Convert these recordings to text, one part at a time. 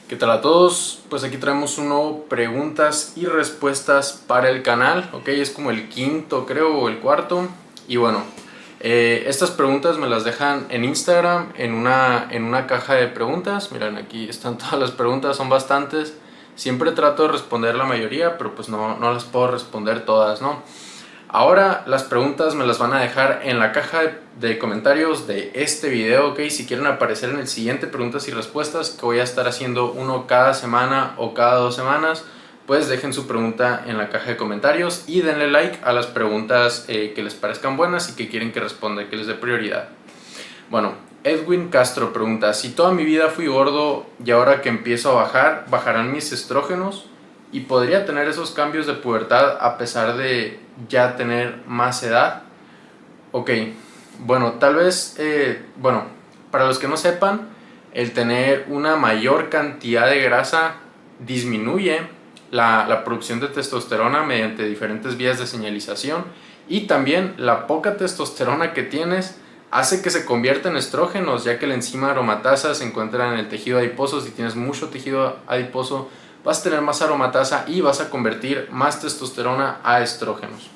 ¿Qué tal a todos? Pues aquí traemos un nuevo preguntas y respuestas para el canal, ok, es como el quinto creo o el cuarto. Y bueno, estas preguntas me las dejan en Instagram en una caja de preguntas. Miren, aquí están todas las preguntas, son bastantes. Siempre trato de responder la mayoría, pero pues no las puedo responder todas, ¿no? Ahora las preguntas me las van a dejar en la caja de comentarios de este video, ok. Si quieren aparecer en el siguiente preguntas y respuestas, que voy a estar haciendo uno cada semana o cada 2 semanas, pues dejen su pregunta en la caja de comentarios y denle like a las preguntas que les parezcan buenas y que quieren que responda, que les dé prioridad. Bueno, Edwin Castro pregunta: si toda mi vida fui gordo y ahora que empiezo a bajar, ¿bajarán mis estrógenos? ¿Y podría tener esos cambios de pubertad a pesar de ya tener más edad? Ok, bueno, tal vez, para los que no sepan, el tener una mayor cantidad de grasa disminuye la producción de testosterona mediante diferentes vías de señalización, y también la poca testosterona que tienes hace que se convierta en estrógenos, ya que la enzima aromatasa se encuentra en el tejido adiposo. Si tienes mucho tejido adiposo, vas a tener más aromatasa y vas a convertir más testosterona a estrógenos.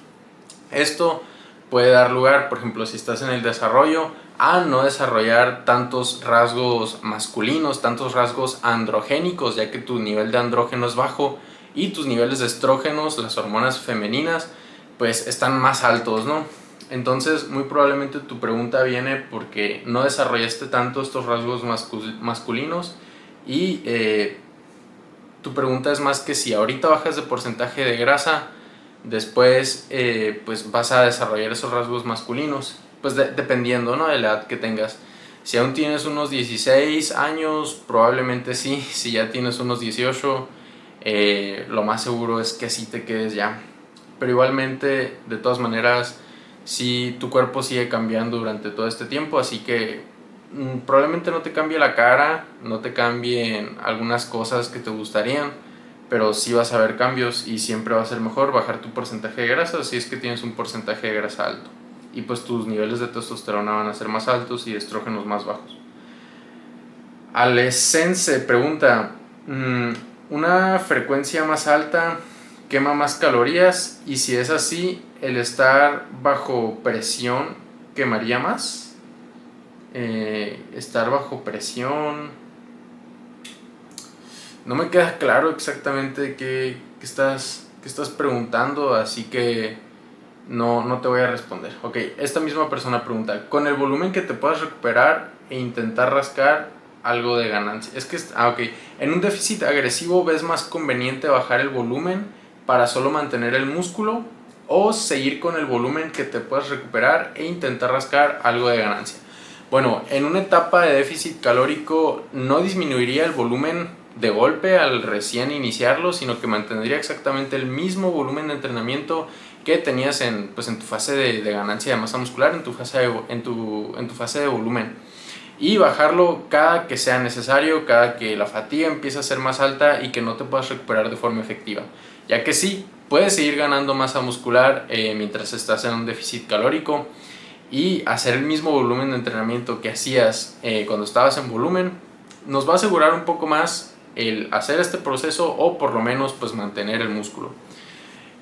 Esto puede dar lugar, por ejemplo, si estás en el desarrollo, a no desarrollar tantos rasgos masculinos, tantos rasgos androgénicos, ya que tu nivel de andrógeno es bajo y tus niveles de estrógenos, las hormonas femeninas, pues están más altos, ¿no? Entonces, muy probablemente tu pregunta viene porque no desarrollaste tanto estos rasgos masculinos y tu pregunta es más que si ahorita bajas de porcentaje de grasa, después pues vas a desarrollar esos rasgos masculinos, pues dependiendo, ¿no?, de la edad que tengas. Si aún tienes unos 16 años, probablemente sí. Si ya tienes unos 18, lo más seguro es que así te quedes ya. Pero igualmente, de todas maneras, sí, tu cuerpo sigue cambiando durante todo este tiempo, así que probablemente no te cambie la cara, no te cambien algunas cosas que te gustarían, pero sí vas a ver cambios y siempre va a ser mejor bajar tu porcentaje de grasa si es que tienes un porcentaje de grasa alto. Y pues tus niveles de testosterona van a ser más altos y de estrógenos más bajos. Alescense pregunta: ¿una frecuencia más alta quema más calorías? Y si es así, ¿el estar bajo presión quemaría más? Estar bajo presión, no me queda claro exactamente qué estás preguntando, así que no te voy a responder. Ok, esta misma persona pregunta: con el volumen que te puedas recuperar e intentar rascar algo de ganancia. En un déficit agresivo, ¿ves más conveniente bajar el volumen para solo mantener el músculo o seguir con el volumen que te puedas recuperar e intentar rascar algo de ganancia? Bueno, en una etapa de déficit calórico no disminuiría el volumen de golpe al recién iniciarlo, sino que mantendría exactamente el mismo volumen de entrenamiento que tenías en tu fase de ganancia de masa muscular, en tu fase de volumen, y bajarlo cada que sea necesario, cada que la fatiga empiece a ser más alta y que no te puedas recuperar de forma efectiva, ya que sí, puedes seguir ganando masa muscular mientras estás en un déficit calórico, y hacer el mismo volumen de entrenamiento que hacías cuando estabas en volumen nos va a asegurar un poco más el hacer este proceso, o por lo menos pues mantener el músculo.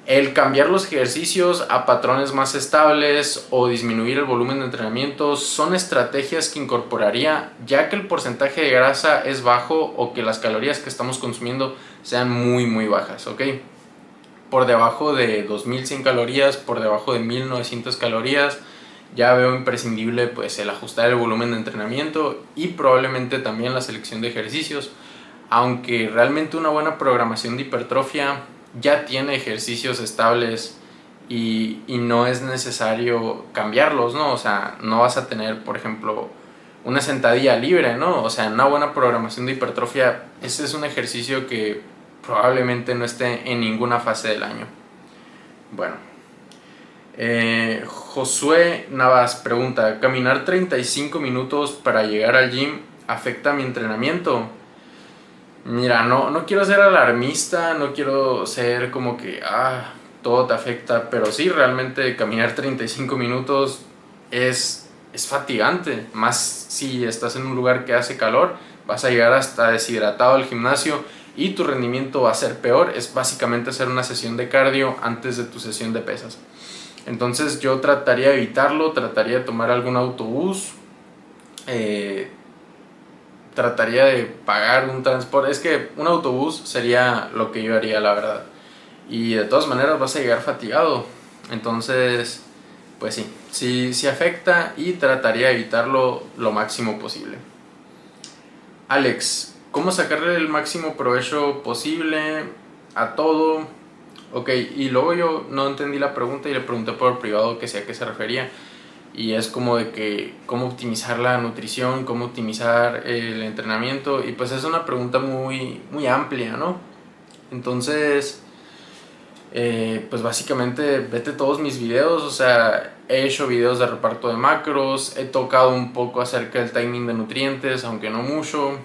El cambiar los ejercicios a patrones más estables o disminuir el volumen de entrenamiento son estrategias que incorporaría, ya que el porcentaje de grasa es bajo o que las calorías que estamos consumiendo sean muy bajas, ¿ok? Por debajo de 2100 calorías, por debajo de 1900 calorías, ya veo imprescindible pues el ajustar el volumen de entrenamiento y probablemente también la selección de ejercicios, aunque realmente una buena programación de hipertrofia ya tiene ejercicios estables y no es necesario cambiarlos, ¿no? O sea, no vas a tener, por ejemplo, una sentadilla libre, ¿no? O sea, en una buena programación de hipertrofia, ese es un ejercicio que probablemente no esté en ninguna fase del año. Bueno, Josué Navas pregunta: ¿caminar 35 minutos para llegar al gym afecta mi entrenamiento? Mira, no quiero ser alarmista, no quiero ser como que todo te afecta, pero sí, realmente caminar 35 minutos es fatigante, más si estás en un lugar que hace calor. vas a llegar hasta deshidratado al gimnasio y tu rendimiento va a ser peor. Es básicamente hacer una sesión de cardio antes de tu sesión de pesas. Entonces yo trataría de evitarlo, trataría de tomar algún autobús, trataría de pagar un transporte. Es que un autobús sería lo que yo haría, la verdad. Y de todas maneras vas a llegar fatigado. Entonces, pues sí afecta y trataría de evitarlo lo máximo posible. Alex, ¿cómo sacarle el máximo provecho posible a todo? Ok, y luego yo no entendí la pregunta y le pregunté por privado que sé a qué se refería. Y es como de que cómo optimizar la nutrición, cómo optimizar el entrenamiento. Y pues es una pregunta muy amplia, ¿no? Entonces, pues básicamente vete todos mis videos. O sea, he hecho videos de reparto de macros, he tocado un poco acerca del timing de nutrientes, aunque no mucho.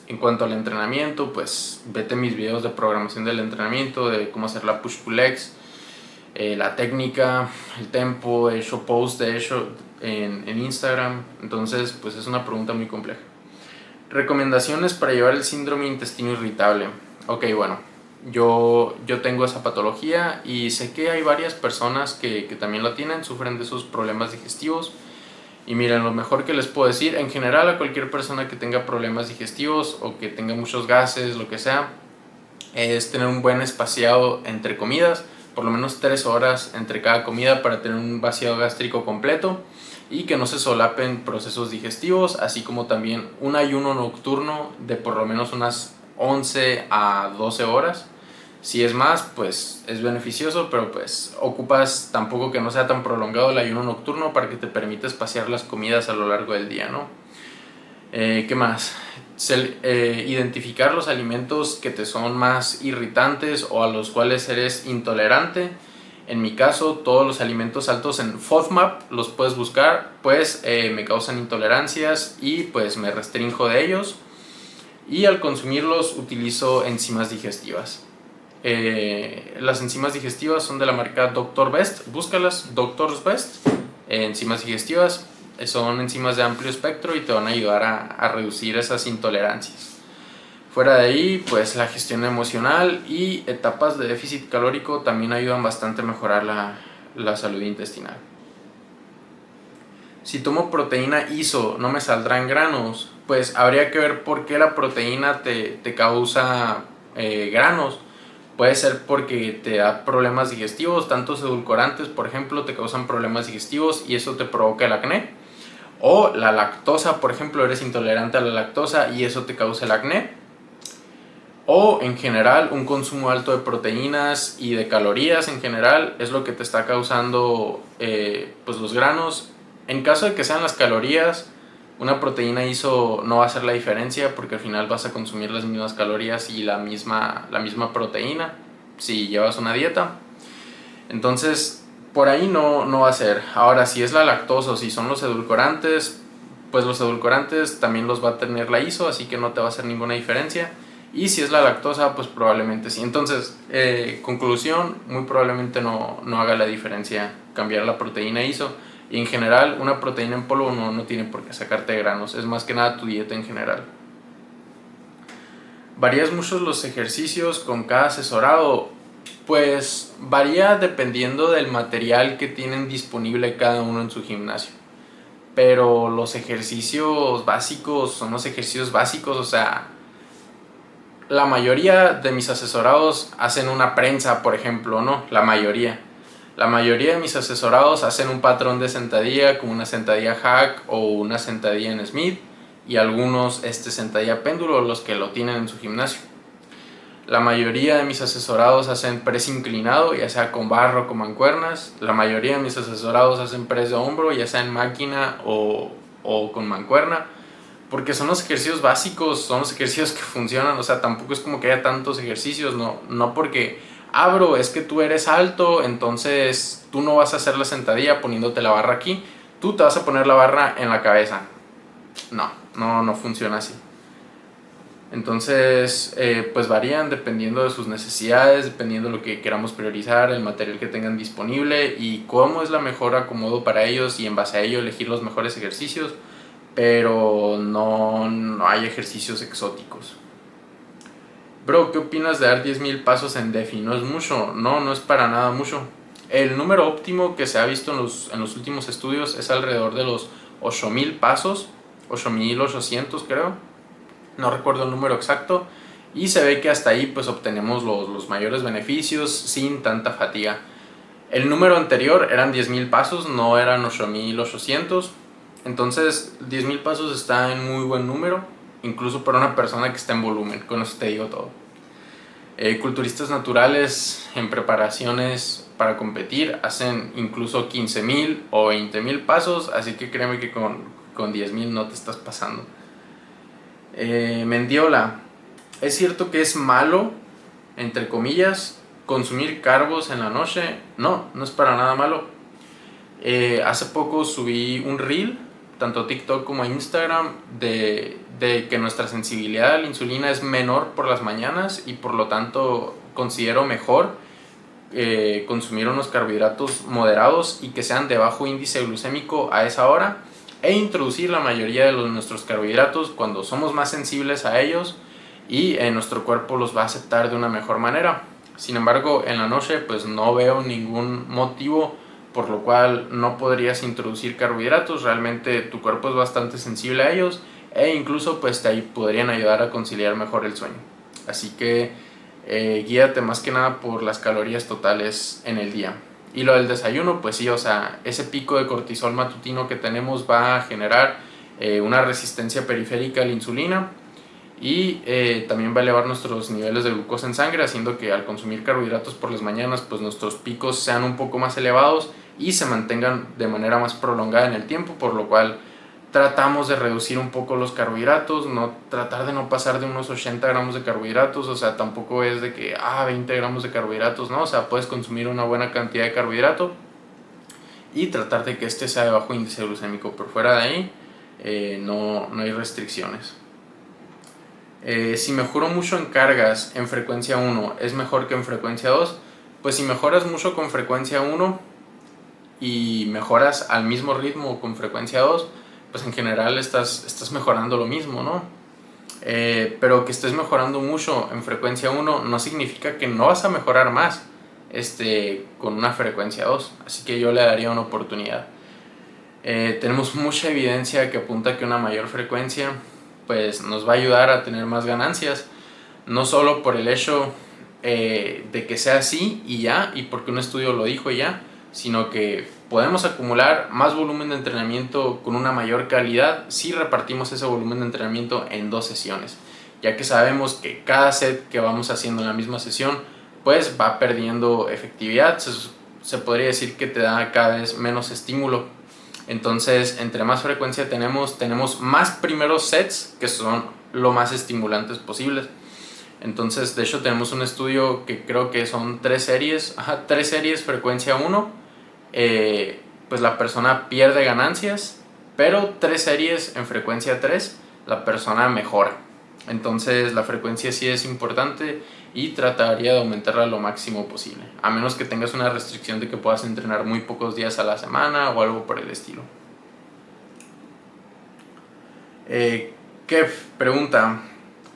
En cuanto al entrenamiento, pues vete mis videos de programación del entrenamiento, de cómo hacer la push-pull-legs, la técnica, el tempo, he hecho posts de hecho en Instagram. Entonces, pues es una pregunta muy compleja. Recomendaciones para llevar el síndrome intestino irritable. Ok, bueno, yo tengo esa patología y sé que hay varias personas que también la tienen, sufren de esos problemas digestivos. Y miren, lo mejor que les puedo decir, en general a cualquier persona que tenga problemas digestivos o que tenga muchos gases, lo que sea, es tener un buen espaciado entre comidas, por lo menos 3 horas entre cada comida para tener un vaciado gástrico completo y que no se solapen procesos digestivos, así como también un ayuno nocturno de por lo menos unas 11 a 12 horas. Si es más, pues es beneficioso, pero pues ocupas tampoco que no sea tan prolongado el ayuno nocturno para que te permita espaciar las comidas a lo largo del día, ¿no? ¿Qué más? Identificar los alimentos que te son más irritantes o a los cuales eres intolerante. En mi caso, todos los alimentos altos en FODMAP los puedes buscar, pues me causan intolerancias y pues me restrinjo de ellos. Y al consumirlos utilizo enzimas digestivas. Las enzimas digestivas son de la marca Dr. Best, búscalas, Doctor's Best. Enzimas digestivas son enzimas de amplio espectro y te van a ayudar a reducir esas intolerancias. Fuera de ahí, pues la gestión emocional y etapas de déficit calórico también ayudan bastante a mejorar la salud intestinal. Si tomo proteína ISO, ¿no me saldrán granos? Pues habría que ver por qué la proteína te causa granos. Puede ser porque te da problemas digestivos, tantos edulcorantes, por ejemplo, te causan problemas digestivos y eso te provoca el acné. O la lactosa, por ejemplo, eres intolerante a la lactosa y eso te causa el acné. O en general, un consumo alto de proteínas y de calorías en general es lo que te está causando pues los granos. En caso de que sean las calorías, una proteína ISO no va a hacer la diferencia porque al final vas a consumir las mismas calorías y la misma proteína si llevas una dieta. Entonces, por ahí no va a ser. Ahora, si es la lactosa o si son los edulcorantes, pues los edulcorantes también los va a tener la ISO, así que no te va a hacer ninguna diferencia. Y si es la lactosa, pues probablemente sí. Entonces, conclusión, muy probablemente no haga la diferencia cambiar la proteína ISO. Y en general, una proteína en polvo no tiene por qué sacarte granos. Es más que nada tu dieta en general. ¿Varías mucho los ejercicios con cada asesorado? Pues varía dependiendo del material que tienen disponible cada uno en su gimnasio. Pero los ejercicios básicos son los ejercicios básicos, o sea, la mayoría de mis asesorados hacen una prensa, por ejemplo, ¿no? La mayoría de mis asesorados hacen un patrón de sentadilla como una sentadilla hack o una sentadilla en Smith y algunos sentadilla péndulo, los que lo tienen en su gimnasio. La mayoría de mis asesorados hacen press inclinado, ya sea con barra o con mancuernas. La mayoría de mis asesorados hacen press de hombro, ya sea en máquina o con mancuerna. Porque son los ejercicios básicos, son los ejercicios que funcionan. O sea, tampoco es como que haya tantos ejercicios, no porque bro, es que tú eres alto, entonces tú no vas a hacer la sentadilla poniéndote la barra aquí, tú te vas a poner la barra en la cabeza. No funciona así. Entonces, pues varían dependiendo de sus necesidades, dependiendo de lo que queramos priorizar, el material que tengan disponible y cómo es la mejor acomodo para ellos y en base a ello elegir los mejores ejercicios. pero no hay ejercicios exóticos. Bro, ¿qué opinas de dar 10.000 pasos en DeFi? ¿No es mucho? No es para nada mucho. El número óptimo que se ha visto en los últimos estudios es alrededor de los 8.000 pasos, 8.800 creo, no recuerdo el número exacto, y se ve que hasta ahí pues obtenemos los mayores beneficios sin tanta fatiga. El número anterior eran 10.000 pasos, no eran 8.800, entonces 10.000 pasos está en muy buen número, incluso para una persona que está en volumen, con eso te digo todo. Culturistas naturales en preparaciones para competir hacen incluso 15.000 o 20.000 pasos, así que créeme que con 10.000 no te estás pasando. Mendiola, ¿es cierto que es malo, entre comillas, consumir carbos en la noche? No es para nada malo. Hace poco subí un reel, tanto a TikTok como a Instagram, de que nuestra sensibilidad a la insulina es menor por las mañanas y por lo tanto considero mejor consumir unos carbohidratos moderados y que sean de bajo índice glucémico a esa hora, e introducir la mayoría de nuestros carbohidratos cuando somos más sensibles a ellos y nuestro cuerpo los va a aceptar de una mejor manera. Sin embargo, en la noche pues no veo ningún motivo por lo cual no podrías introducir carbohidratos. Realmente tu cuerpo es bastante sensible a ellos e incluso pues te podrían ayudar a conciliar mejor el sueño. Así que guíate más que nada por las calorías totales en el día. Y lo del desayuno, pues sí, o sea, ese pico de cortisol matutino que tenemos va a generar una resistencia periférica a la insulina y también va a elevar nuestros niveles de glucosa en sangre, haciendo que al consumir carbohidratos por las mañanas pues nuestros picos sean un poco más elevados y se mantengan de manera más prolongada en el tiempo, por lo cual tratamos de reducir un poco los carbohidratos, tratar de no pasar de unos 80 gramos de carbohidratos, o sea, tampoco es de que 20 gramos de carbohidratos, no, o sea, puedes consumir una buena cantidad de carbohidrato y tratar de que este sea de bajo índice glucémico. Por fuera de ahí no hay restricciones. Si mejoro mucho en cargas en frecuencia 1, ¿es mejor que en frecuencia 2? Pues si mejoras mucho con frecuencia 1 y mejoras al mismo ritmo con frecuencia 2, pues en general estás mejorando lo mismo, ¿no? Pero que estés mejorando mucho en frecuencia 1 no significa que no vas a mejorar más con una frecuencia 2, así que yo le daría una oportunidad. Tenemos mucha evidencia que apunta que una mayor frecuencia pues nos va a ayudar a tener más ganancias, no solo por el hecho de que sea así y ya, y porque un estudio lo dijo ya, sino que podemos acumular más volumen de entrenamiento con una mayor calidad si repartimos ese volumen de entrenamiento en 2 sesiones, ya que sabemos que cada set que vamos haciendo en la misma sesión pues va perdiendo efectividad, se podría decir que te da cada vez menos estímulo. Entonces, entre más frecuencia tenemos más primeros sets que son lo más estimulantes posibles. Entonces, de hecho, tenemos un estudio que creo que son 3 series, 3 series frecuencia 1, pues la persona pierde ganancias, pero 3 series en frecuencia 3, la persona mejora. Entonces, la frecuencia sí es importante y trataría de aumentarla lo máximo posible, a menos que tengas una restricción de que puedas entrenar muy pocos días a la semana o algo por el estilo. Kev pregunta,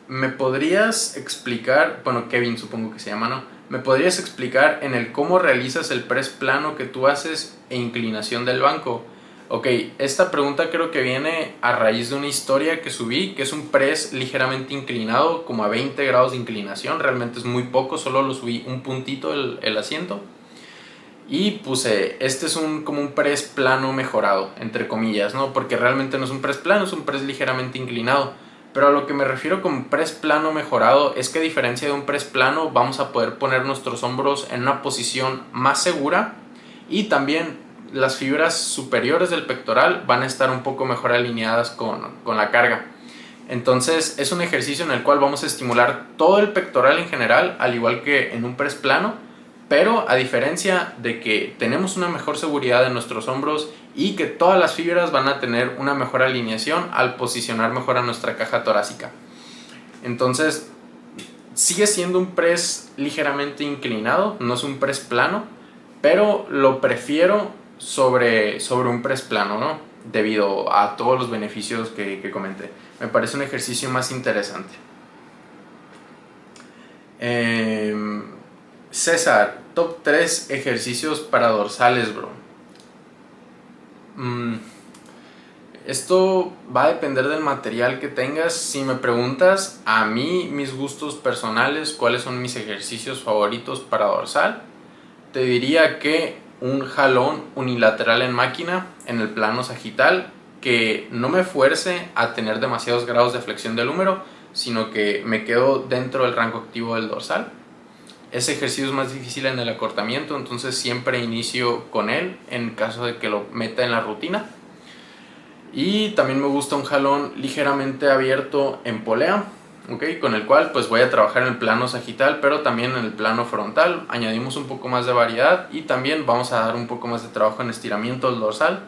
¿me podrías explicar, bueno, Kevin supongo que se llama, ¿no? ¿Me podrías explicar en el cómo realizas el press plano que tú haces e inclinación del banco? Ok, esta pregunta creo que viene a raíz de una historia que subí, que es un press ligeramente inclinado, como a 20 grados de inclinación, realmente es muy poco, solo lo subí un puntito el asiento. Y puse, este es como un press plano mejorado, entre comillas, ¿no? Porque realmente no es un press plano, es un press ligeramente inclinado. Pero a lo que me refiero con press plano mejorado es que a diferencia de un press plano vamos a poder poner nuestros hombros en una posición más segura y también las fibras superiores del pectoral van a estar un poco mejor alineadas con la carga. Entonces es un ejercicio en el cual vamos a estimular todo el pectoral en general, al igual que en un press plano, pero a diferencia de que tenemos una mejor seguridad en nuestros hombros y que todas las fibras van a tener una mejor alineación al posicionar mejor a nuestra caja torácica. Entonces sigue siendo un press ligeramente inclinado, no es un press plano, pero lo prefiero sobre un press plano, ¿no? debido a todos los beneficios que comenté. Me parece un ejercicio más interesante. César, top 3 ejercicios para dorsales, bro. Esto va a depender del material que tengas. Si me preguntas a mí, mis gustos personales, cuáles son mis ejercicios favoritos para dorsal, te diría que un jalón unilateral en máquina en el plano sagital que no me fuerce a tener demasiados grados de flexión del húmero, sino que me quedo dentro del rango activo del dorsal. Ese ejercicio es más difícil en el acortamiento, entonces siempre inicio con él en caso de que lo meta en la rutina. Y también me gusta un jalón ligeramente abierto en polea, ¿okay? Con el cual pues voy a trabajar en el plano sagital, pero también en el plano frontal. Añadimos un poco más de variedad y también vamos a dar un poco más de trabajo en estiramiento del dorsal.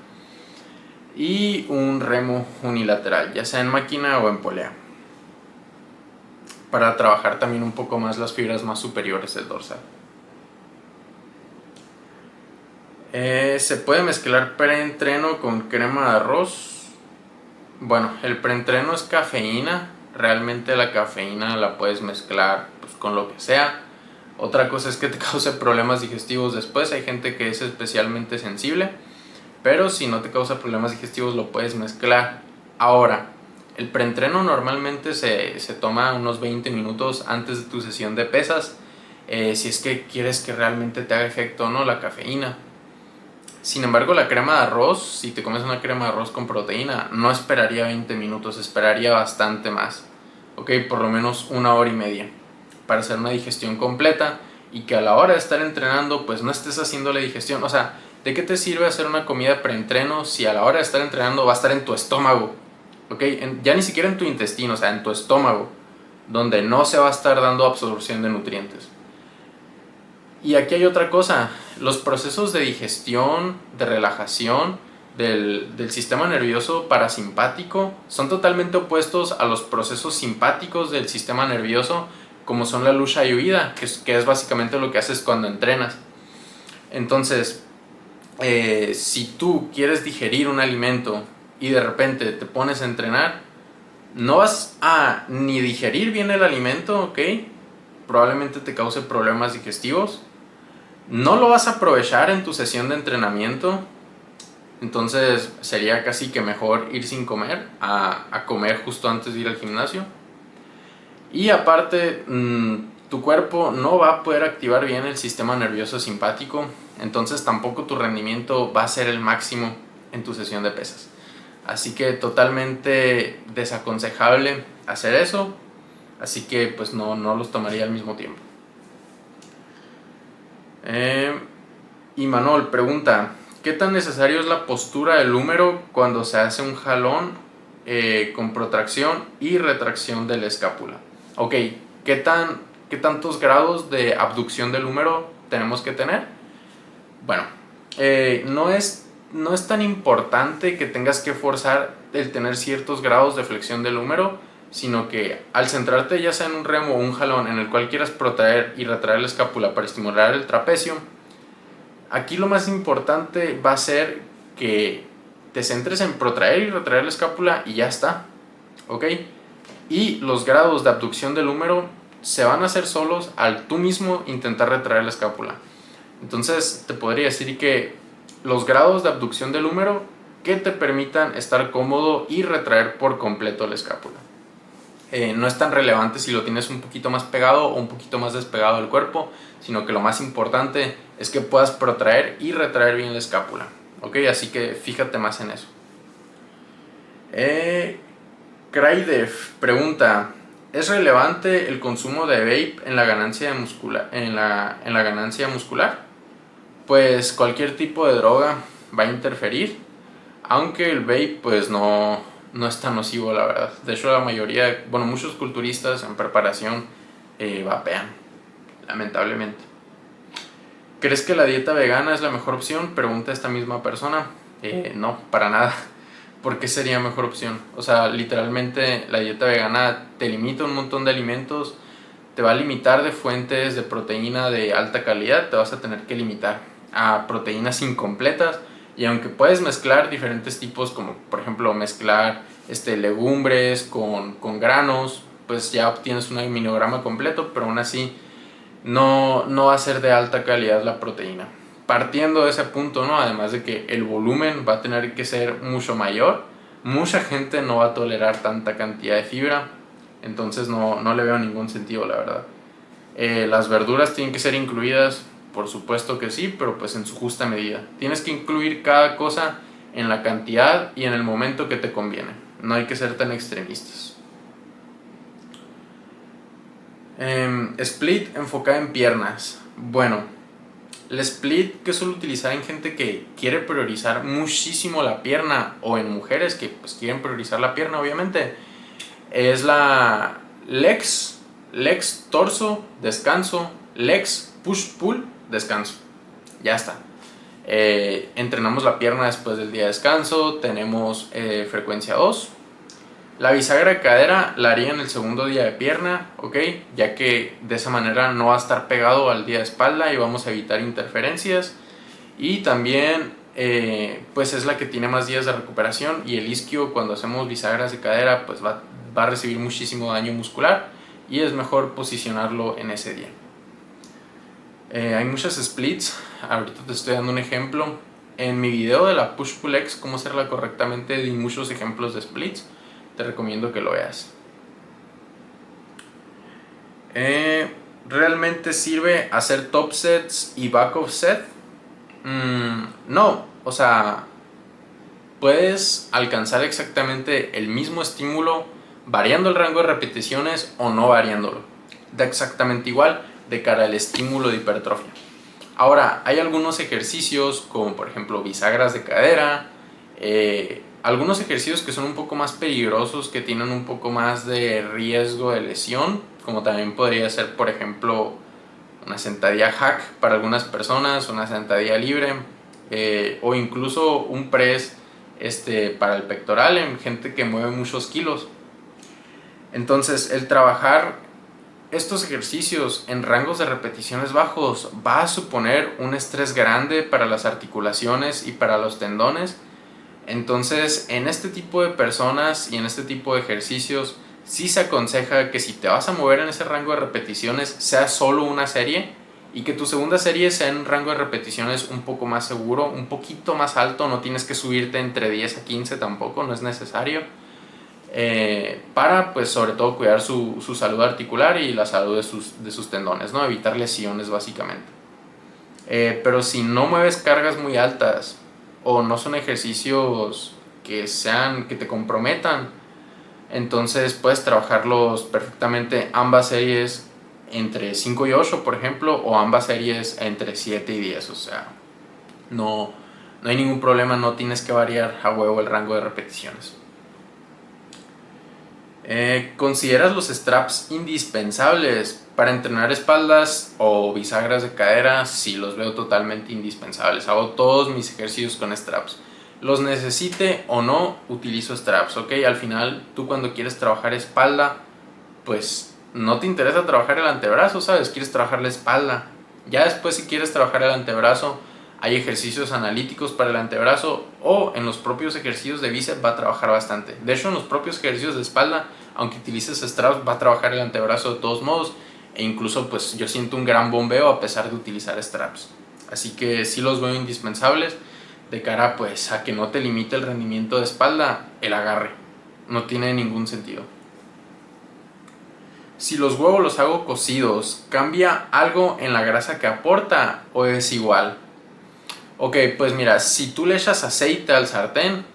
Y un remo unilateral, ya sea en máquina o en polea, para trabajar también un poco más las fibras más superiores del dorsal. ¿Se puede mezclar preentreno con crema de arroz? Bueno, el preentreno es cafeína. Realmente la cafeína la puedes mezclar pues, con lo que sea. Otra cosa es que te cause problemas digestivos después. Hay gente que es especialmente sensible, pero si no te causa problemas digestivos lo puedes mezclar. Ahora, el preentreno normalmente se toma unos 20 minutos antes de tu sesión de pesas, si es que quieres que realmente te haga efecto o no la cafeína. Sin embargo, la crema de arroz, si te comes una crema de arroz con proteína, no esperaría 20 minutos, esperaría bastante más. Ok, por lo menos 1 hora y media para hacer una digestión completa y que a la hora de estar entrenando pues no estés haciendo la digestión. O sea, ¿de qué te sirve hacer una comida preentreno si a la hora de estar entrenando va a estar en tu estómago? Ok, ya ni siquiera en tu intestino, o sea, en tu estómago, donde no se va a estar dando absorción de nutrientes. Y aquí hay otra cosa, los procesos de digestión, de relajación del sistema nervioso parasimpático son totalmente opuestos a los procesos simpáticos del sistema nervioso, como son la lucha y huida, que es básicamente lo que haces cuando entrenas. Entonces, si tú quieres digerir un alimento y de repente te pones a entrenar, no vas a ni digerir bien el alimento, ¿ok? Probablemente te cause problemas digestivos. No lo vas a aprovechar en tu sesión de entrenamiento, entonces sería casi que mejor ir sin comer a comer justo antes de ir al gimnasio. Y aparte, tu cuerpo no va a poder activar bien el sistema nervioso simpático, entonces tampoco tu rendimiento va a ser el máximo en tu sesión de pesas. Así que totalmente desaconsejable hacer eso, así que pues no los tomaría al mismo tiempo. Y Manol pregunta, ¿qué tan necesario es la postura del húmero cuando se hace un jalón con protracción y retracción de la escápula? Ok, ¿qué tantos grados de abducción del húmero tenemos que tener? Bueno, no es tan importante que tengas que forzar el tener ciertos grados de flexión del húmero, sino que al centrarte ya sea en un remo o un jalón en el cual quieras protraer y retraer la escápula para estimular el trapecio, aquí lo más importante va a ser que te centres en protraer y retraer la escápula y ya está, ¿ok? Y los grados de abducción del húmero se van a hacer solos al tú mismo intentar retraer la escápula. Entonces te podría decir que los grados de abducción del húmero que te permitan estar cómodo y retraer por completo la escápula. No es tan relevante si lo tienes un poquito más pegado o un poquito más despegado del cuerpo, sino que lo más importante es que puedas protraer y retraer bien la escápula, ¿ok? Así que fíjate más en eso. Kraidev pregunta, ¿es relevante el consumo de vape en la ganancia muscular? En la ganancia muscular? Pues cualquier tipo de droga va a interferir, aunque el vape pues no es tan nocivo, la verdad. De hecho, la mayoría, muchos culturistas en preparación vapean, lamentablemente. ¿Crees que la dieta vegana es la mejor opción? Pregunta esta misma persona. No, para nada. ¿Por qué sería mejor opción? O sea, literalmente la dieta vegana te limita un montón de alimentos, te va a limitar de fuentes de proteína de alta calidad, te vas a tener que limitar a proteínas incompletas, Y aunque puedes mezclar diferentes tipos, como por ejemplo mezclar legumbres con granos, pues ya obtienes un aminograma completo, pero aún así no va a ser de alta calidad la proteína. Partiendo de ese punto, ¿no? Además de que el volumen va a tener que ser mucho mayor, mucha gente no va a tolerar tanta cantidad de fibra, entonces no le veo ningún sentido, la verdad. Las verduras tienen que ser incluidas, por supuesto que sí, pero pues en su justa medida. Tienes que incluir cada cosa en la cantidad y en el momento que te conviene. No hay que ser tan extremistas. Split enfocada en piernas. Bueno, el split que suelo utilizar en gente que quiere priorizar muchísimo la pierna, o en mujeres que pues quieren priorizar la pierna, obviamente, es la legs torso, descanso, legs push pull, descanso. Ya está. Entrenamos la pierna después del día de descanso. Tenemos frecuencia 2. La bisagra de cadera la haría en el segundo día de pierna, ¿ok? Ya que de esa manera no va a estar pegado al día de espalda y vamos a evitar interferencias. Y también pues es la que tiene más días de recuperación, y el isquio, cuando hacemos bisagras de cadera, pues va a recibir muchísimo daño muscular y es mejor posicionarlo en ese día. Hay muchas splits, ahorita te estoy dando un ejemplo. En mi video de la push pull legs, cómo hacerla correctamente, di muchos ejemplos de splits. Te recomiendo que lo veas. ¿Realmente sirve hacer top sets y back of set? No, o sea, puedes alcanzar exactamente el mismo estímulo variando el rango de repeticiones o no variándolo. Da exactamente igual de cara al estímulo de hipertrofia. Ahora, hay algunos ejercicios como por ejemplo bisagras de cadera, algunos ejercicios que son un poco más peligrosos, que tienen un poco más de riesgo de lesión, como también podría ser por ejemplo una sentadilla hack para algunas personas, una sentadilla libre, o incluso un press para el pectoral en gente que mueve muchos kilos. Entonces, el trabajar estos ejercicios en rangos de repeticiones bajos va a suponer un estrés grande para las articulaciones y para los tendones. Entonces, en este tipo de personas y en este tipo de ejercicios, sí se aconseja que si te vas a mover en ese rango de repeticiones, sea solo una serie, y que tu segunda serie sea en un rango de repeticiones un poco más seguro, un poquito más alto. No tienes que subirte entre 10 a 15 tampoco, no es necesario. Para pues sobre todo cuidar su salud articular y la salud de sus tendones, ¿no? Evitar lesiones básicamente. Pero si no mueves cargas muy altas o no son ejercicios que te comprometan, entonces puedes trabajarlos perfectamente ambas series entre 5 y 8, por ejemplo, o ambas series entre 7 y 10. O sea, no hay ningún problema, no tienes que variar a huevo el rango de repeticiones. ¿Consideras los straps indispensables para entrenar espaldas o bisagras de cadera? Sí, los veo totalmente indispensables. Hago todos mis ejercicios con straps. Los necesite o no, utilizo straps, ¿ok? Al final, tú cuando quieres trabajar espalda, pues no te interesa trabajar el antebrazo, ¿sabes? Quieres trabajar la espalda. Ya después, si quieres trabajar el antebrazo, hay ejercicios analíticos para el antebrazo, o en los propios ejercicios de bíceps va a trabajar bastante. De hecho, en los propios ejercicios de espalda, aunque utilices straps, va a trabajar el antebrazo de todos modos, e incluso pues yo siento un gran bombeo a pesar de utilizar straps. Así que sí los veo indispensables de cara pues a que no te limite el rendimiento de espalda el agarre. No tiene ningún sentido. Si los huevos los hago cocidos, ¿cambia algo en la grasa que aporta o es igual? Ok, pues mira, si tú le echas aceite al sartén,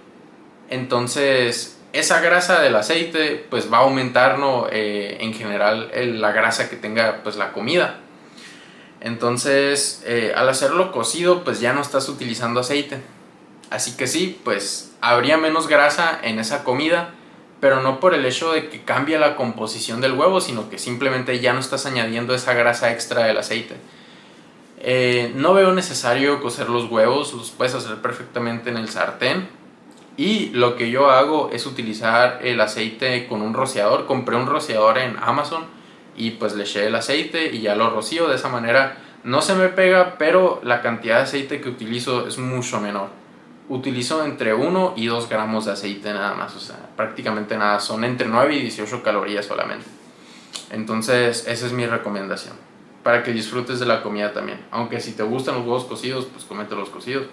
entonces esa grasa del aceite pues va a aumentar, ¿no? En general la grasa que tenga pues la comida. Entonces al hacerlo cocido pues ya no estás utilizando aceite. Así que sí, pues habría menos grasa en esa comida, pero no por el hecho de que cambie la composición del huevo, sino que simplemente ya no estás añadiendo esa grasa extra del aceite. No veo necesario cocer los huevos, los puedes hacer perfectamente en el sartén. Y lo que yo hago es utilizar el aceite con un rociador. Compré un rociador en Amazon y pues le eché el aceite y ya lo rocío. De esa manera no se me pega, pero la cantidad de aceite que utilizo es mucho menor. utilizo entre 1 y 2 gramos de aceite nada más, o sea, prácticamente nada, son entre 9 y 18 calorías solamente. Entonces, esa es mi recomendación, para que disfrutes de la comida también. Aunque si te gustan los huevos cocidos, pues cómete los cocidos.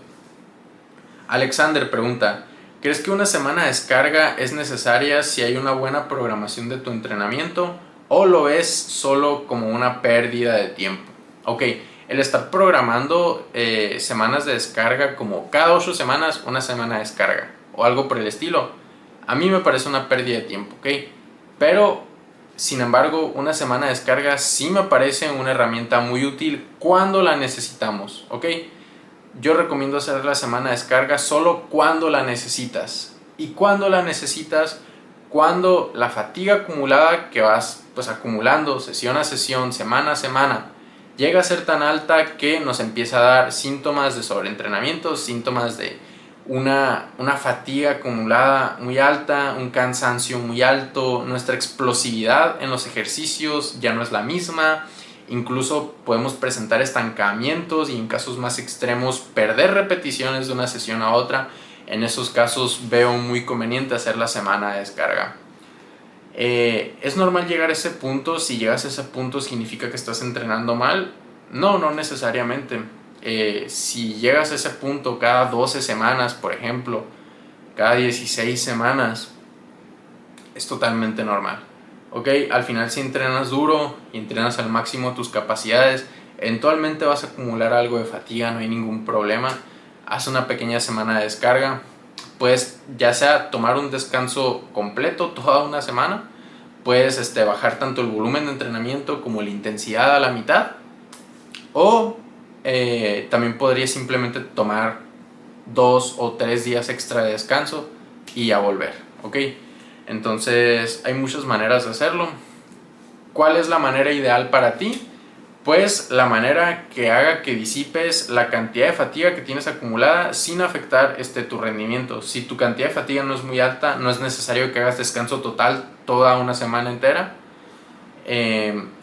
Alexander pregunta, ¿crees que una semana de descarga es necesaria si hay una buena programación de tu entrenamiento o lo ves solo como una pérdida de tiempo? Ok, el estar programando semanas de descarga como cada 8 semanas una semana de descarga o algo por el estilo, a mí me parece una pérdida de tiempo, ok. Pero, sin embargo, una semana de descarga sí me parece una herramienta muy útil cuando la necesitamos, ok. Yo recomiendo hacer la semana de descarga solo cuando la necesitas. Y cuando la necesitas, cuando la fatiga acumulada que vas pues acumulando sesión a sesión, semana a semana, llega a ser tan alta que nos empieza a dar síntomas de sobreentrenamiento, síntomas de una fatiga acumulada muy alta, un cansancio muy alto, nuestra explosividad en los ejercicios ya no es la misma, incluso podemos presentar estancamientos y en casos más extremos perder repeticiones de una sesión a otra. En esos casos veo muy conveniente hacer la semana de descarga. ¿Es normal llegar a ese punto? Si llegas a ese punto, ¿significa que estás entrenando mal? No, no necesariamente. Si llegas a ese punto cada 12 semanas, por ejemplo, cada 16 semanas, es totalmente normal. ¿Ok? Al final, si entrenas duro y entrenas al máximo tus capacidades, eventualmente vas a acumular algo de fatiga, no hay ningún problema. Haz una pequeña semana de descarga. Puedes ya sea tomar un descanso completo toda una semana, puedes bajar tanto el volumen de entrenamiento como la intensidad a la mitad, o también podrías simplemente tomar 2 o 3 días extra de descanso y ya volver, ¿ok? Entonces hay muchas maneras de hacerlo. ¿Cuál es la manera ideal para ti? Pues la manera que haga que disipes la cantidad de fatiga que tienes acumulada sin afectar tu rendimiento. Si tu cantidad de fatiga no es muy alta, no es necesario que hagas descanso total toda una semana entera.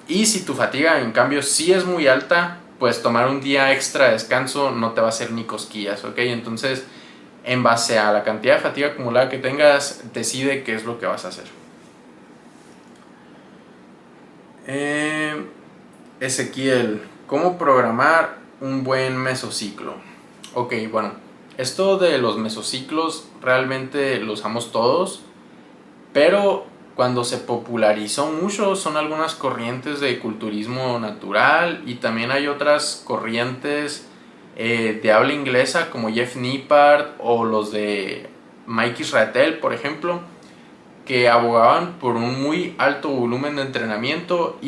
Y si tu fatiga en cambio sí es muy alta, pues tomar un día extra de descanso no te va a hacer ni cosquillas, ¿ok? Entonces, en base a la cantidad de fatiga acumulada que tengas, decide qué es lo que vas a hacer. Ezequiel, ¿cómo programar un buen mesociclo? Ok, bueno, esto de los mesociclos realmente lo usamos todos, pero cuando se popularizó mucho son algunas corrientes de culturismo natural y también hay otras corrientes de habla inglesa como Jeff Nippard o los de Mike Israetel, por ejemplo, que abogaban por un muy alto volumen de entrenamiento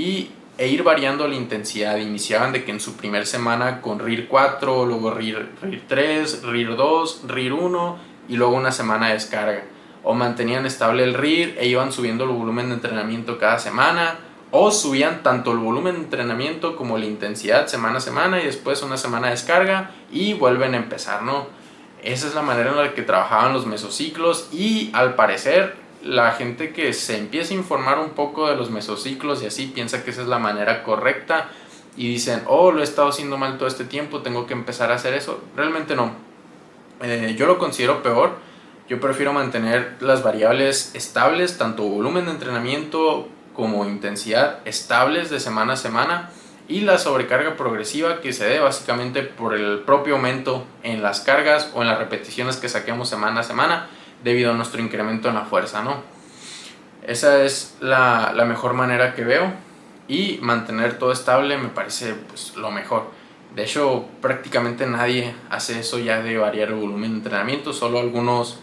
e ir variando la intensidad. Iniciaban de que en su primer semana con RIR 4, luego RIR 3, RIR 2, RIR 1 y luego una semana de descarga. O mantenían estable el RIR e iban subiendo el volumen de entrenamiento cada semana, o subían tanto el volumen de entrenamiento como la intensidad semana a semana y después una semana de descarga y vuelven a empezar, ¿no? Esa es la manera en la que trabajaban los mesociclos y al parecer la gente que se empieza a informar un poco de los mesociclos y así piensa que esa es la manera correcta y dicen, oh, lo he estado haciendo mal todo este tiempo, tengo que empezar a hacer eso. Realmente no. Yo lo considero peor. Yo prefiero mantener las variables estables, tanto volumen de entrenamiento como intensidad estables de semana a semana, y la sobrecarga progresiva que se dé básicamente por el propio aumento en las cargas o en las repeticiones que saquemos semana a semana debido a nuestro incremento en la fuerza, ¿no? Esa es la mejor manera que veo, y mantener todo estable me parece pues lo mejor. De hecho, prácticamente nadie hace eso ya de variar el volumen de entrenamiento, solo algunos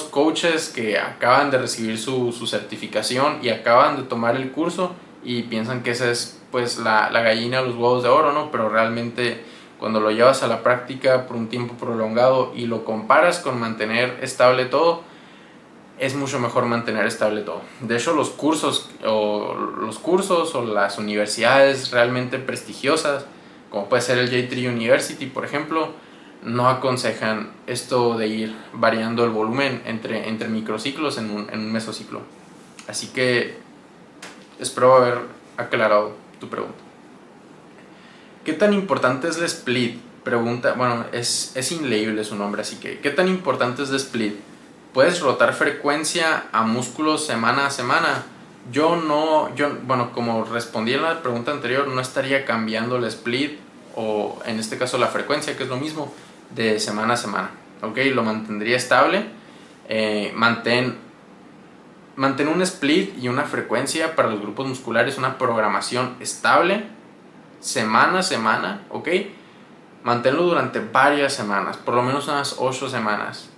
coaches que acaban de recibir su certificación y acaban de tomar el curso y piensan que esa es pues la gallina de los huevos de oro, ¿no? Pero realmente cuando lo llevas a la práctica por un tiempo prolongado y lo comparas con mantener estable todo, es mucho mejor mantener estable todo. De hecho, los cursos o las universidades realmente prestigiosas, como puede ser el J3 University, por ejemplo, no aconsejan esto de ir variando el volumen entre microciclos en un mesociclo. Así que espero haber aclarado tu pregunta. ¿Qué tan importante es el split? Pregunta, bueno, es inleíble su nombre, así que ¿qué tan importante es de split? ¿Puedes rotar frecuencia a músculos semana a semana? Bueno, como respondí en la pregunta anterior, no estaría cambiando el split o en este caso la frecuencia, que es lo mismo, de semana a semana. ¿Ok? Lo mantendría estable. Mantén un split y una frecuencia para los grupos musculares, una programación estable, semana a semana, ¿ok? Manténlo durante varias semanas, por lo menos unas 8 semanas.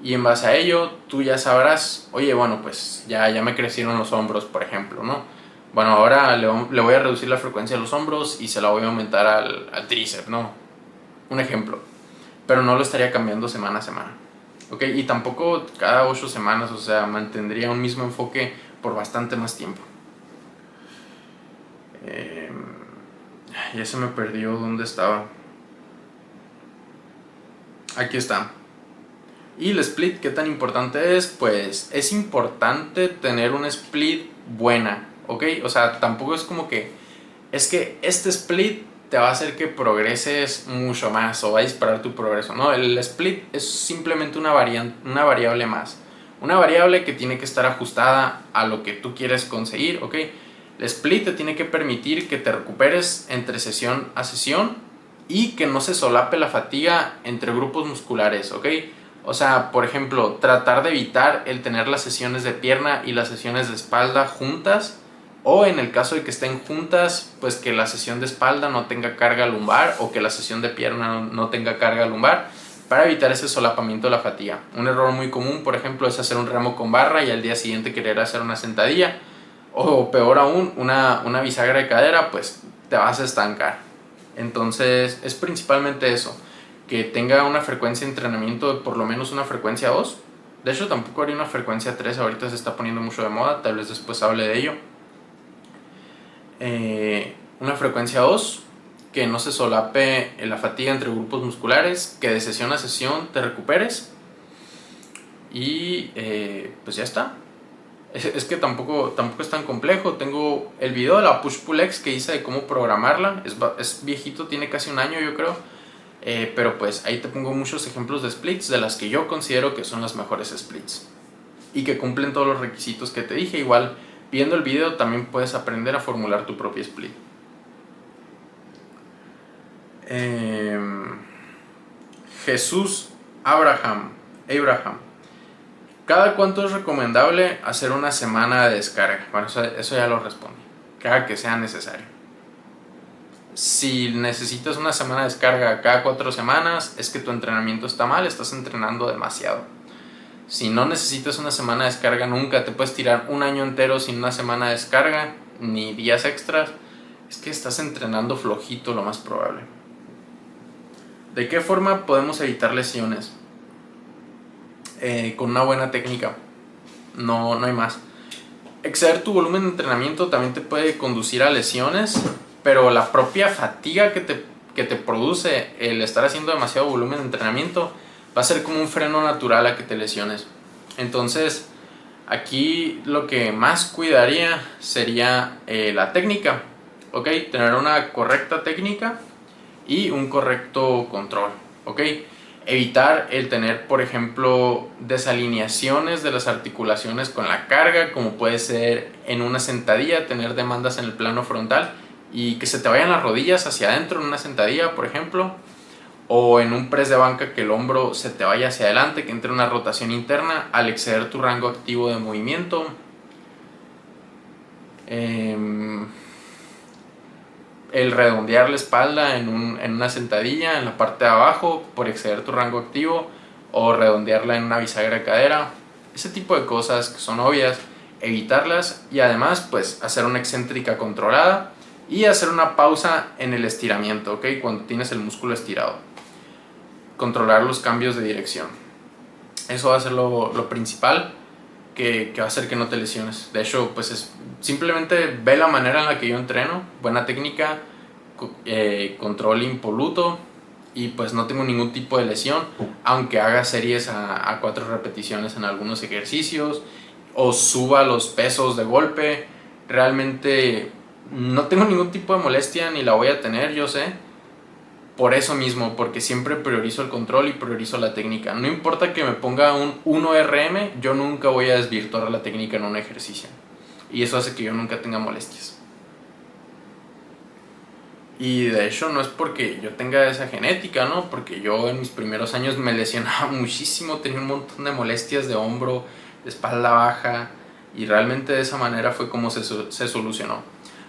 Y en base a ello, tú ya sabrás, oye, bueno, pues ya me crecieron los hombros, por ejemplo, ¿no? Bueno, ahora le voy a reducir la frecuencia de los hombros y se la voy a aumentar al tríceps, ¿no? Un ejemplo. Pero no lo estaría cambiando semana a semana. ¿Ok? Y tampoco cada 8 semanas, o sea, mantendría un mismo enfoque por bastante más tiempo. Ya se me perdió dónde estaba. Aquí está. Y el split, ¿qué tan importante es? Pues es importante tener un split buena, ¿ok? O sea, tampoco es como que es que este split te va a hacer que progreses mucho más o va a disparar tu progreso, ¿no? El split es simplemente una variable más. Una variable que tiene que estar ajustada a lo que tú quieres conseguir, ¿ok? El split te tiene que permitir que te recuperes entre sesión a sesión y que no se solape la fatiga entre grupos musculares, ¿ok? O sea, por ejemplo, tratar de evitar el tener las sesiones de pierna y las sesiones de espalda juntas, o en el caso de que estén juntas, pues que la sesión de espalda no tenga carga lumbar o que la sesión de pierna no tenga carga lumbar, para evitar ese solapamiento de la fatiga. Un error muy común, por ejemplo, es hacer un remo con barra y al día siguiente querer hacer una sentadilla, o peor aún, una bisagra de cadera, pues te vas a estancar. Entonces es principalmente eso, que tenga una frecuencia de entrenamiento de por lo menos una frecuencia 2. De hecho tampoco haría una frecuencia 3, ahorita se está poniendo mucho de moda, tal vez después hable de ello. Una frecuencia 2, que no se solape la fatiga entre grupos musculares, que de sesión a sesión te recuperes y pues ya está. Es que tampoco es tan complejo. Tengo el video de la Push-Pull-Legs que hice de cómo programarla. Es viejito, tiene casi un año yo creo. Pero pues ahí te pongo muchos ejemplos de splits de las que yo considero que son las mejores splits y que cumplen todos los requisitos que te dije. Igual, viendo el video también puedes aprender a formular tu propio split. Jesús Abraham. ¿Cada cuánto es recomendable hacer una semana de descarga? Bueno, eso ya lo respondí. Cada que sea necesario. Si necesitas una semana de descarga cada 4 semanas, es que tu entrenamiento está mal, estás entrenando demasiado. Si no necesitas una semana de descarga nunca, te puedes tirar un año entero sin una semana de descarga, ni días extras, es que estás entrenando flojito lo más probable. ¿De qué forma podemos evitar lesiones? Con una buena técnica. No hay más. Exceder tu volumen de entrenamiento también te puede conducir a lesiones, pero la propia fatiga que te produce el estar haciendo demasiado volumen de entrenamiento va a ser como un freno natural a que te lesiones. Entonces, aquí lo que más cuidaría sería la técnica, ¿ok? Tener una correcta técnica y un correcto control, ¿ok? Evitar el tener, por ejemplo, desalineaciones de las articulaciones con la carga, como puede ser en una sentadilla, tener demandas en el plano frontal y que se te vayan las rodillas hacia adentro en una sentadilla, por ejemplo, o en un press de banca que el hombro se te vaya hacia adelante, que entre una rotación interna al exceder tu rango activo de movimiento. El redondear la espalda en una sentadilla en la parte de abajo por exceder tu rango activo, o redondearla en una bisagra de cadera. Ese tipo de cosas que son obvias, evitarlas, y además pues hacer una excéntrica controlada y hacer una pausa en el estiramiento, ¿ok? Cuando tienes el músculo estirado, controlar los cambios de dirección. Eso va a ser lo principal que va a hacer que no te lesiones. De hecho, pues simplemente ve la manera en la que yo entreno, buena técnica, control impoluto, y pues no tengo ningún tipo de lesión, aunque haga series a 4 repeticiones en algunos ejercicios o suba los pesos de golpe. Realmente no tengo ningún tipo de molestia ni la voy a tener, yo sé, por eso mismo, porque siempre priorizo el control y priorizo la técnica. No importa que me ponga un 1 RM, yo nunca voy a desvirtuar la técnica en un ejercicio. Y eso hace que yo nunca tenga molestias. Y de hecho no es porque yo tenga esa genética, ¿no? Porque yo en mis primeros años me lesionaba muchísimo, tenía un montón de molestias de hombro, de espalda baja, y realmente de esa manera fue como se solucionó.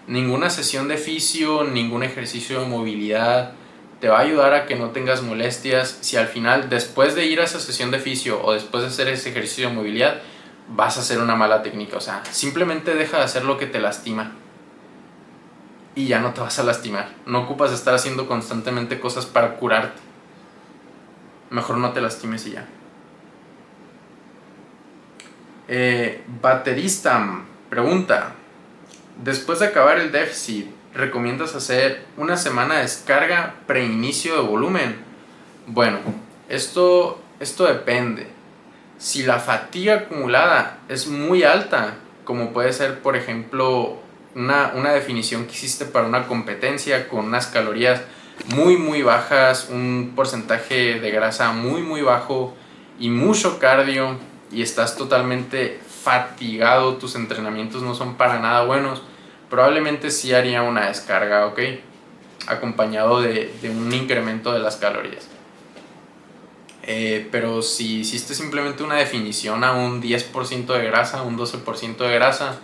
Ninguna sesión de fisio, ningún ejercicio de movilidad te va a ayudar a que no tengas molestias si al final, después de ir a esa sesión de fisio o después de hacer ese ejercicio de movilidad, vas a hacer una mala técnica. O sea, simplemente deja de hacer lo que te lastima y ya no te vas a lastimar. No ocupas estar haciendo constantemente cosas para curarte. Mejor no te lastimes y ya. Baterista pregunta: después de acabar el déficit, ¿recomiendas hacer una semana de descarga preinicio de volumen? Bueno, esto depende. Si la fatiga acumulada es muy alta, como puede ser, por ejemplo, una definición que hiciste para una competencia con unas calorías muy bajas, un porcentaje de grasa muy bajo y mucho cardio, y estás totalmente fatigado, tus entrenamientos no son para nada buenos, probablemente sí haría una descarga, ¿ok? Acompañado de un incremento de las calorías. Pero si hiciste simplemente una definición a un 10% de grasa, un 12% de grasa,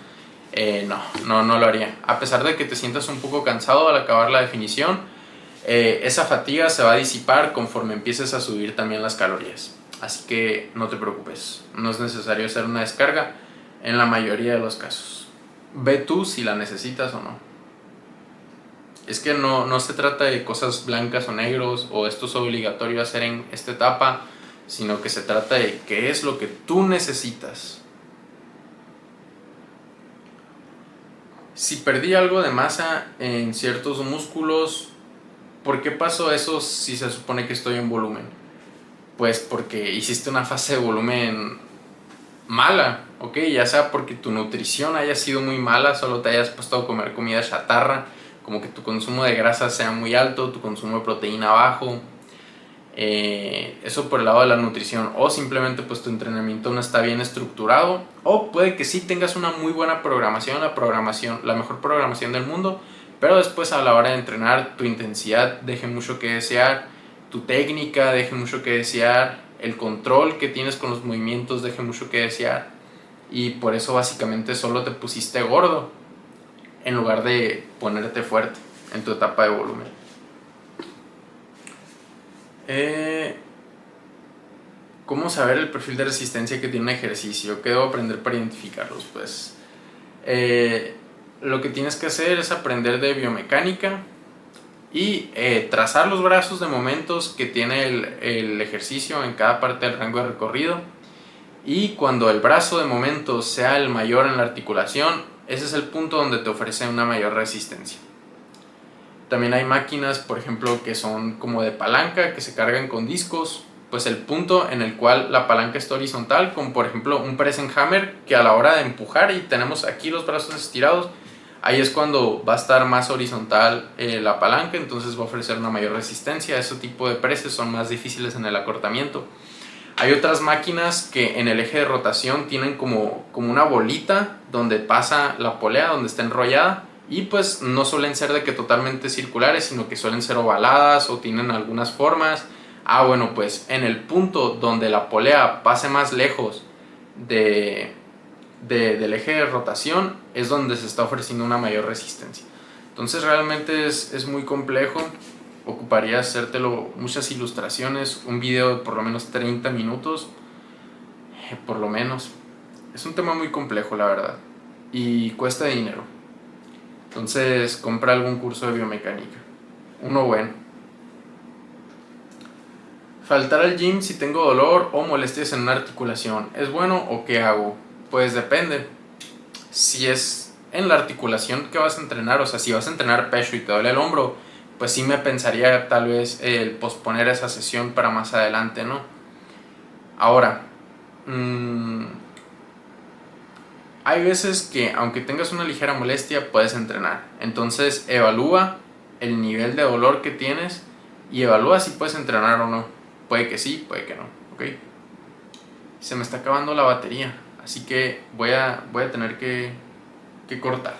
no lo haría. A pesar de que te sientas un poco cansado al acabar la definición, esa fatiga se va a disipar conforme empieces a subir también las calorías. Así que no te preocupes, no es necesario hacer una descarga en la mayoría de los casos. Ve tú si la necesitas o no. Es que no se trata de cosas blancas o negros o esto es obligatorio hacer en esta etapa, sino que se trata de qué es lo que tú necesitas. Si perdí algo de masa en ciertos músculos, ¿por qué pasó eso si se supone que estoy en volumen? Pues porque hiciste una fase de volumen mala, ¿ok? Ya sea porque tu nutrición haya sido muy mala, solo te hayas puesto a comer comida chatarra, como que tu consumo de grasa sea muy alto, tu consumo de proteína bajo, eso por el lado de la nutrición, o simplemente pues tu entrenamiento no está bien estructurado, o puede que sí tengas una muy buena programación, la mejor programación del mundo, pero después a la hora de entrenar tu intensidad deje mucho que desear, tu técnica deje mucho que desear, el control que tienes con los movimientos deje mucho que desear, y por eso básicamente solo te pusiste gordo en lugar de ponerte fuerte en tu etapa de volumen. ¿Cómo saber el perfil de resistencia que tiene un ejercicio? ¿Qué debo aprender para identificarlos? Pues lo que tienes que hacer es aprender de biomecánica y trazar los brazos de momentos que tiene el ejercicio en cada parte del rango de recorrido, y cuando el brazo de momento sea el mayor en la articulación, ese es el punto donde te ofrece una mayor resistencia. También hay máquinas, por ejemplo, que son como de palanca, que se cargan con discos. Pues el punto en el cual la palanca está horizontal, como por ejemplo un press and hammer, que a la hora de empujar y tenemos aquí los brazos estirados, ahí es cuando va a estar más horizontal la palanca, entonces va a ofrecer una mayor resistencia. Ese tipo de presses son más difíciles en el acortamiento. Hay otras máquinas que en el eje de rotación tienen como una bolita donde pasa la polea, donde está enrollada, y pues no suelen ser de que totalmente circulares, sino que suelen ser ovaladas o tienen algunas formas. Bueno, pues en el punto donde la polea pase más lejos del eje de rotación es donde se está ofreciendo una mayor resistencia. Entonces realmente es muy complejo. Ocuparía hacértelo muchas ilustraciones, un video de por lo menos 30 minutos, por lo menos. Es un tema muy complejo, la verdad, y cuesta dinero. Entonces compra algún curso de biomecánica, uno bueno. Faltar al gym si tengo dolor o molestias en una articulación, ¿es bueno o qué hago? Pues depende. Si es en la articulación que vas a entrenar, o sea, si vas a entrenar pecho y te duele el hombro, pues sí me pensaría tal vez el posponer esa sesión para más adelante, ¿no? Ahora, hay veces que aunque tengas una ligera molestia puedes entrenar, entonces evalúa el nivel de dolor que tienes y evalúa si puedes entrenar o no. Puede que sí, puede que no, ¿ok? Se me está acabando la batería, así que voy a tener que cortar.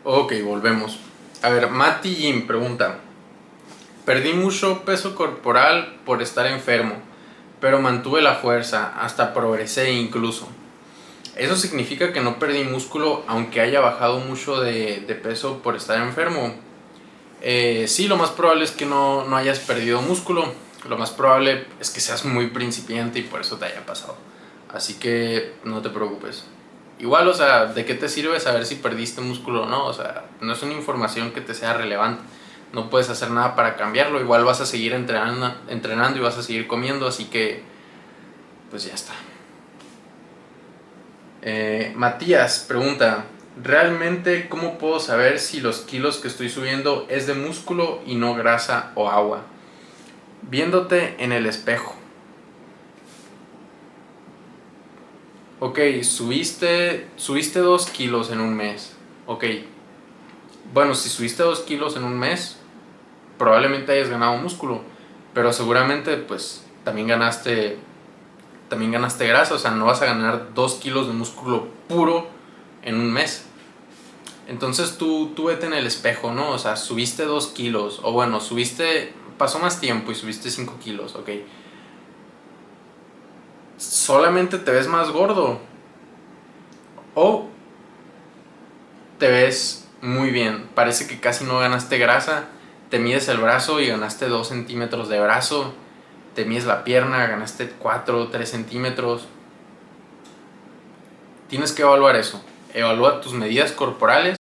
Ok, volvemos. A ver, Mati Jim pregunta: perdí mucho peso corporal por estar enfermo, pero mantuve la fuerza, hasta progresé incluso. ¿Eso significa que no perdí músculo aunque haya bajado mucho de peso por estar enfermo? Sí, lo más probable es que no hayas perdido músculo. Lo más probable es que seas muy principiante y por eso te haya pasado. Así que no te preocupes. Igual, o sea, ¿de qué te sirve saber si perdiste músculo o no? O sea, no es una información que te sea relevante. No puedes hacer nada para cambiarlo. Igual vas a seguir entrenando y vas a seguir comiendo, así que pues ya está. Matías pregunta: ¿realmente cómo puedo saber si los kilos que estoy subiendo es de músculo y no grasa o agua? Viéndote en el espejo. Ok, subiste 2 kilos en un mes. Ok, bueno, si subiste 2 kilos en un mes, probablemente hayas ganado músculo, pero seguramente pues también ganaste grasa. O sea, no vas a ganar 2 kilos de músculo puro en un mes. Entonces tú vete en el espejo, ¿no? O sea, subiste 2 kilos, o bueno, pasó más tiempo y subiste 5 kilos, ok. Solamente te ves más gordo, o te ves muy bien, parece que casi no ganaste grasa. Te mides el brazo y ganaste 2 centímetros de brazo, te mides la pierna, ganaste 4 o 3 centímetros. Tienes que evaluar eso, evalúa tus medidas corporales